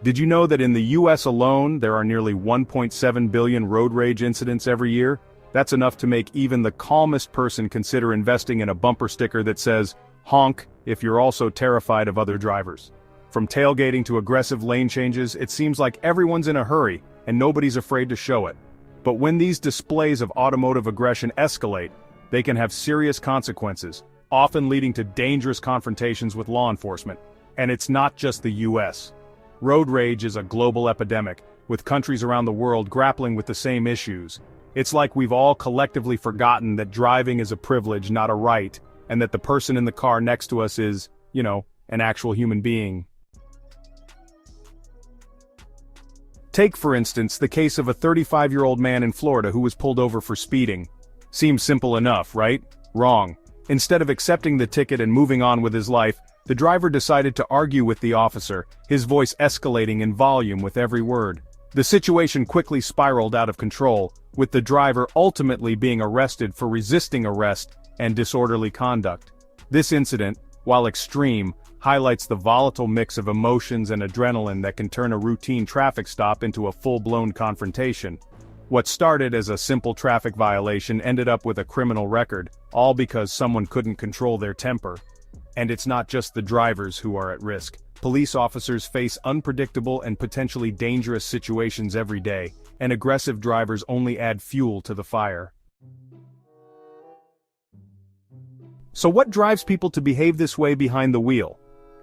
Did you know that in the US alone, there are nearly 1.7 billion road rage incidents every year? That's enough to make even the calmest person consider investing in a bumper sticker that says, "Honk," if you're also terrified of other drivers. From tailgating to aggressive lane changes, it seems like everyone's in a hurry, and nobody's afraid to show it. But when these displays of automotive aggression escalate, they can have serious consequences, often leading to dangerous confrontations with law enforcement. And it's not just the US. Road rage is a global epidemic, with countries around the world grappling with the same issues. It's like we've all collectively forgotten that driving is a privilege, not a right, and that the person in the car next to us is, an actual human being. Take, for instance, the case of a 35-year-old man in Florida who was pulled over for speeding. Seems simple enough, right? Wrong. Instead of accepting the ticket and moving on with his life, the driver decided to argue with the officer, his voice escalating in volume with every word. The situation quickly spiraled out of control, with the driver ultimately being arrested for resisting arrest and disorderly conduct. This incident, while extreme, highlights the volatile mix of emotions and adrenaline that can turn a routine traffic stop into a full-blown confrontation. What started as a simple traffic violation ended up with a criminal record, all because someone couldn't control their temper. And it's not just the drivers who are at risk. Police officers face unpredictable and potentially dangerous situations every day, and aggressive drivers only add fuel to the fire. So what drives people to behave this way behind the wheel?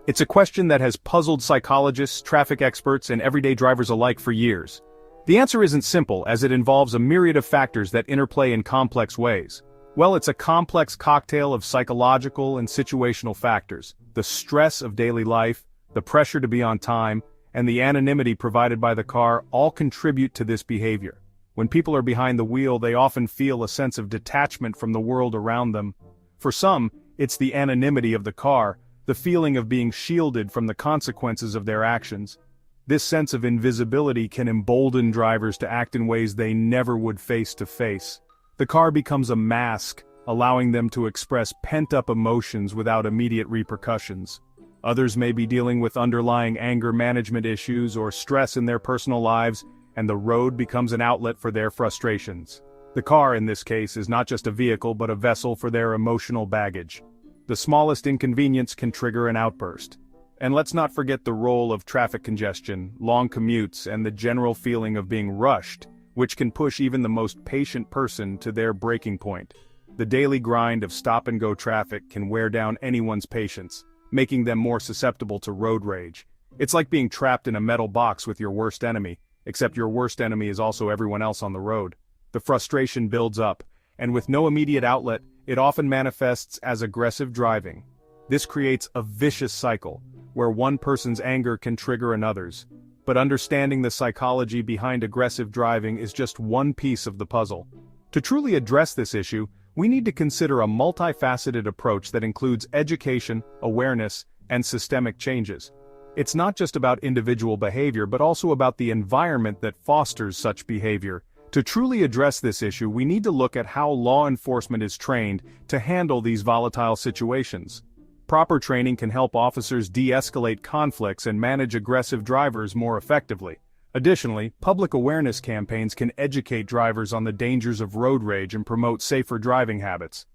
It's a question that has puzzled psychologists, traffic experts, and everyday drivers alike for years. The answer isn't simple, as it involves a myriad of factors that interplay in complex ways. Well, it's a complex cocktail of psychological and situational factors. The stress of daily life, the pressure to be on time, and the anonymity provided by the car all contribute to this behavior. When people are behind the wheel, they often feel a sense of detachment from the world around them. For some, it's the anonymity of the car, the feeling of being shielded from the consequences of their actions. This sense of invisibility can embolden drivers to act in ways they never would face to face. The car becomes a mask, allowing them to express pent-up emotions without immediate repercussions. Others may be dealing with underlying anger management issues or stress in their personal lives, and the road becomes an outlet for their frustrations. The car, in this case, is not just a vehicle but a vessel for their emotional baggage. The smallest inconvenience can trigger an outburst. And let's not forget the role of traffic congestion, long commutes, and the general feeling of being rushed, which can push even the most patient person to their breaking point. The daily grind of stop-and-go traffic can wear down anyone's patience, making them more susceptible to road rage. It's like being trapped in a metal box with your worst enemy, except your worst enemy is also everyone else on the road. The frustration builds up, and with no immediate outlet, it often manifests as aggressive driving. This creates a vicious cycle, where one person's anger can trigger another's. But understanding the psychology behind aggressive driving is just one piece of the puzzle. To truly address this issue, we need to consider a multifaceted approach that includes education, awareness, and systemic changes. It's not just about individual behavior but also about the environment that fosters such behavior. To truly address this issue, we need to look at how law enforcement is trained to handle these volatile situations. Proper training can help officers de-escalate conflicts and manage aggressive drivers more effectively. Additionally, public awareness campaigns can educate drivers on the dangers of road rage and promote safer driving habits.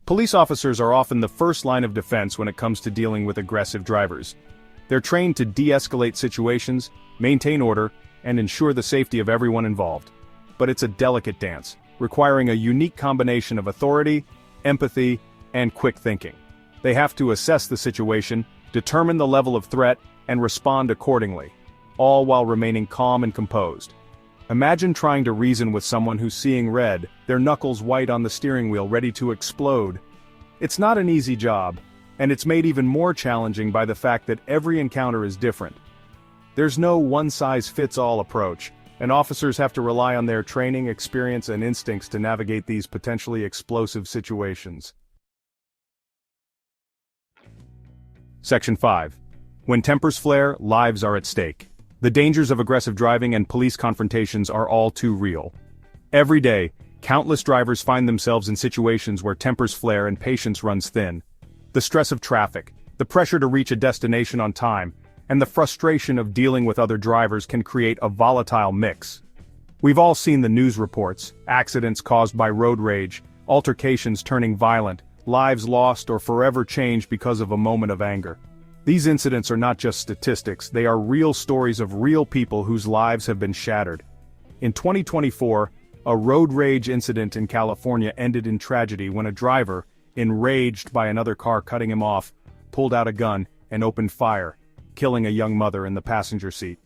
Police officers are often the first line of defense when it comes to dealing with aggressive drivers. They're trained to de-escalate situations, maintain order, and ensure the safety of everyone involved. But it's a delicate dance, requiring a unique combination of authority, empathy, and quick thinking. They have to assess the situation, determine the level of threat, and respond accordingly, all while remaining calm and composed. Imagine trying to reason with someone who's seeing red, their knuckles white on the steering wheel ready to explode. It's not an easy job, and it's made even more challenging by the fact that every encounter is different. There's no one-size-fits-all approach, and officers have to rely on their training, experience, and instincts to navigate these potentially explosive situations. Section 5. When tempers flare, lives are at stake. The dangers of aggressive driving and police confrontations are all too real. Every day, countless drivers find themselves in situations where tempers flare and patience runs thin. The stress of traffic, The pressure to reach a destination on time, and the frustration of dealing with other drivers can create a volatile mix. We've all seen the news reports, accidents caused by road rage, altercations turning violent, lives lost or forever changed because of a moment of anger. These incidents are not just statistics, they are real stories of real people whose lives have been shattered. In 2024, a road rage incident in California ended in tragedy when a driver, enraged by another car cutting him off, pulled out a gun and opened fire, killing a young mother in the passenger seat.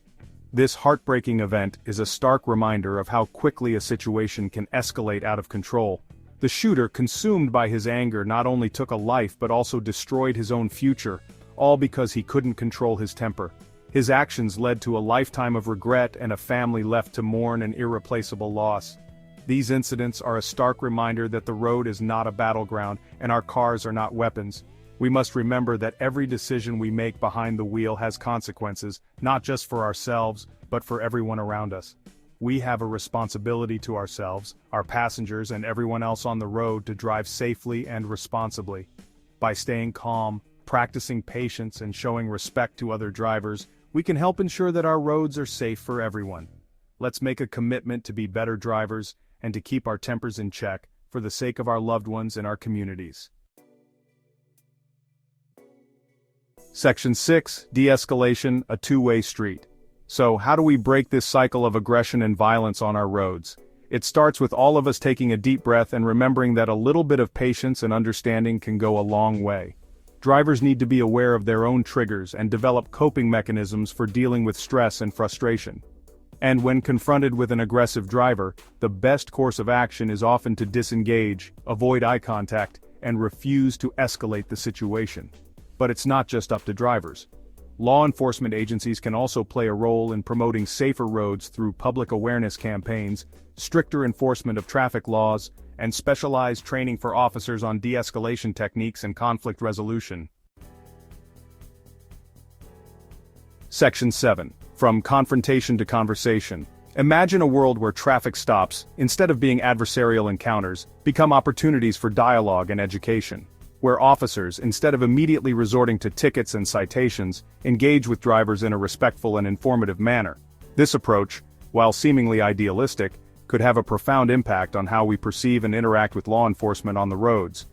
This heartbreaking event is a stark reminder of how quickly a situation can escalate out of control. The shooter, consumed by his anger, not only took a life but also destroyed his own future, all because he couldn't control his temper. His actions led to a lifetime of regret and a family left to mourn an irreplaceable loss. These incidents are a stark reminder that the road is not a battleground and our cars are not weapons. We must remember that every decision we make behind the wheel has consequences, not just for ourselves, but for everyone around us. We have a responsibility to ourselves, our passengers, and everyone else on the road to drive safely and responsibly. By staying calm, practicing patience, and showing respect to other drivers, we can help ensure that our roads are safe for everyone. Let's make a commitment to be better drivers and to keep our tempers in check, for the sake of our loved ones and our communities. Section 6, De-escalation, a two-way street. So, how do we break this cycle of aggression and violence on our roads? It starts with all of us taking a deep breath and remembering that a little bit of patience and understanding can go a long way. Drivers need to be aware of their own triggers and develop coping mechanisms for dealing with stress and frustration. And when confronted with an aggressive driver, the best course of action is often to disengage, avoid eye contact, and refuse to escalate the situation. But it's not just up to drivers. Law enforcement agencies can also play a role in promoting safer roads through public awareness campaigns, stricter enforcement of traffic laws, and specialized training for officers on de-escalation techniques and conflict resolution. Section 7. From Confrontation to Conversation. Imagine a world where traffic stops, instead of being adversarial encounters, become opportunities for dialogue and education. Where officers, instead of immediately resorting to tickets and citations, engage with drivers in a respectful and informative manner. This approach, while seemingly idealistic, could have a profound impact on how we perceive and interact with law enforcement on the roads.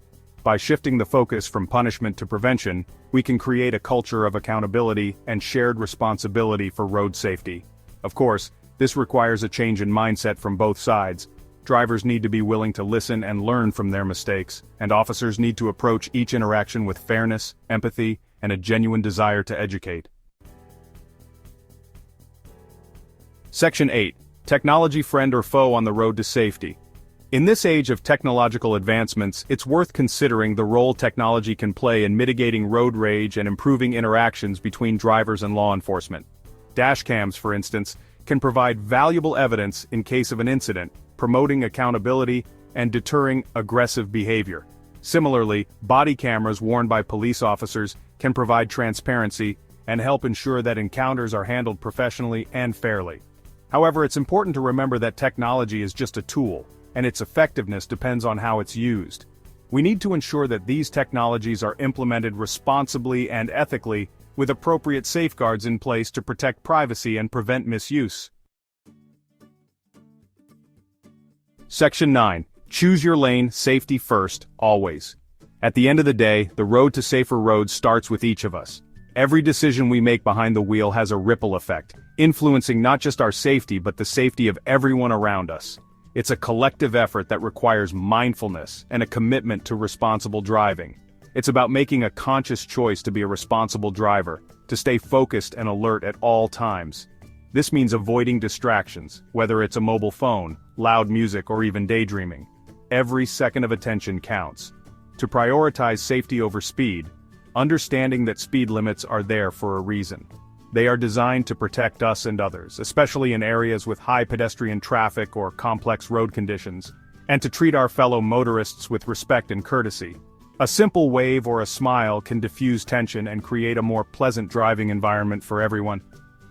By shifting the focus from punishment to prevention, we can create a culture of accountability and shared responsibility for road safety. Of course, this requires a change in mindset from both sides. Drivers need to be willing to listen and learn from their mistakes, and officers need to approach each interaction with fairness, empathy, and a genuine desire to educate. Section 8. Technology friend or foe on the road to safety. In this age of technological advancements, it's worth considering the role technology can play in mitigating road rage and improving interactions between drivers and law enforcement. Dashcams, for instance, can provide valuable evidence in case of an incident, promoting accountability and deterring aggressive behavior. Similarly, body cameras worn by police officers can provide transparency and help ensure that encounters are handled professionally and fairly. However, it's important to remember that technology is just a tool, and its effectiveness depends on how it's used. We need to ensure that these technologies are implemented responsibly and ethically, with appropriate safeguards in place to protect privacy and prevent misuse. Section 9. Choose your lane, safety first, always. At the end of the day, the road to safer roads starts with each of us. Every decision we make behind the wheel has a ripple effect, influencing not just our safety but the safety of everyone around us. It's a collective effort that requires mindfulness and a commitment to responsible driving. It's about making a conscious choice to be a responsible driver, to stay focused and alert at all times. This means avoiding distractions, whether it's a mobile phone, loud music, or even daydreaming. Every second of attention counts. To prioritize safety over speed, understanding that speed limits are there for a reason. They are designed to protect us and others, especially in areas with high pedestrian traffic or complex road conditions, and to treat our fellow motorists with respect and courtesy. A simple wave or a smile can diffuse tension and create a more pleasant driving environment for everyone.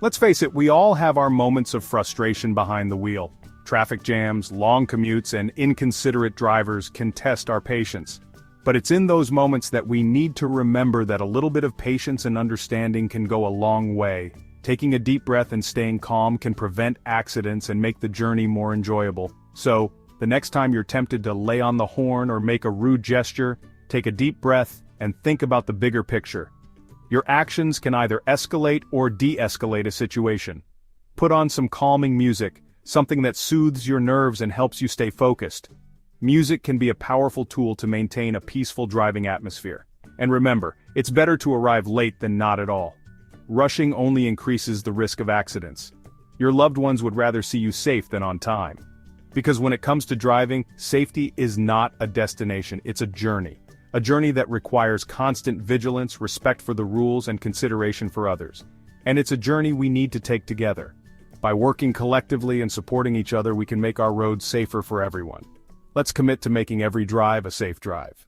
Let's face it, we all have our moments of frustration behind the wheel. Traffic jams, long commutes, and inconsiderate drivers can test our patience. But it's in those moments that we need to remember that a little bit of patience and understanding can go a long way. Taking a deep breath and staying calm can prevent accidents and make the journey more enjoyable. So, the next time you're tempted to lay on the horn or make a rude gesture, take a deep breath and think about the bigger picture. Your actions can either escalate or de-escalate a situation. Put on some calming music, something that soothes your nerves and helps you stay focused. Music can be a powerful tool to maintain a peaceful driving atmosphere. And remember, it's better to arrive late than not at all. Rushing only increases the risk of accidents. Your loved ones would rather see you safe than on time. Because when it comes to driving, safety is not a destination, it's a journey. A journey that requires constant vigilance, respect for the rules, and consideration for others. And it's a journey we need to take together. By working collectively and supporting each other, we can make our roads safer for everyone. Let's commit to making every drive a safe drive.